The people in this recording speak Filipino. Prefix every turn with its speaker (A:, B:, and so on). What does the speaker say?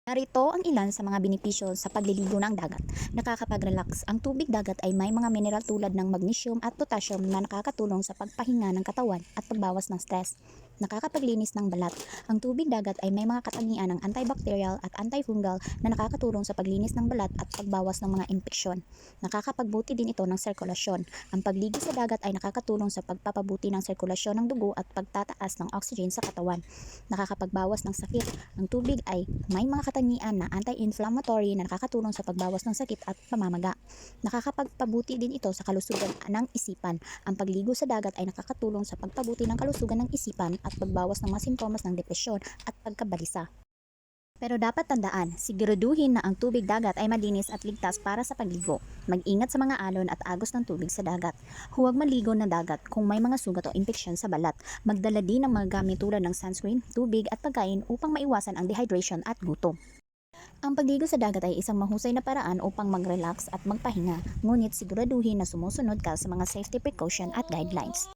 A: Narito ang ilan sa mga benepisyo sa pagliligo ng dagat. Nakakapag-relax. Ang tubig dagat ay may mga mineral tulad ng magnesium at potassium na nakakatulong sa pagpahinga ng katawan at pagbawas ng stress. Nakakapaglinis ng balat. Ang tubig dagat ay may mga katangian ng antibacterial at antifungal na nakakatulong sa paglinis ng balat at pagbawas ng mga impeksyon. Nakakapagbuti din ito ng sirkulasyon. Ang pagligo sa dagat ay nakakatulong sa pagpapabuti ng sirkulasyon ng dugo at pagtataas ng oxygen sa katawan. Nakakapagbawas ng sakit. Ang tubig ay may mga katangian na anti-inflammatory na nakakatulong sa pagbawas ng sakit at pamamaga. Nakakapagpabuti din ito sa kalusugan ng isipan. Ang pagligo sa dagat ay nakakatulong sa pagpabuti ng kalusugan ng isipan at pagbawas ng mga simptomas ng depresyon at pagkabalisa. Pero dapat tandaan, siguraduhin na ang tubig dagat ay malinis at ligtas para sa pagligo. Mag-ingat sa mga alon at agos ng tubig sa dagat. Huwag maligo na dagat kung may mga sugat o impeksyon sa balat. Magdala din ng mga gamit tulad ng sunscreen, tubig at pagkain upang maiwasan ang dehydration at gutom. Ang pagligo sa dagat ay isang mahusay na paraan upang mag-relax at magpahinga, ngunit siguraduhin na sumusunod ka sa mga safety precaution at guidelines.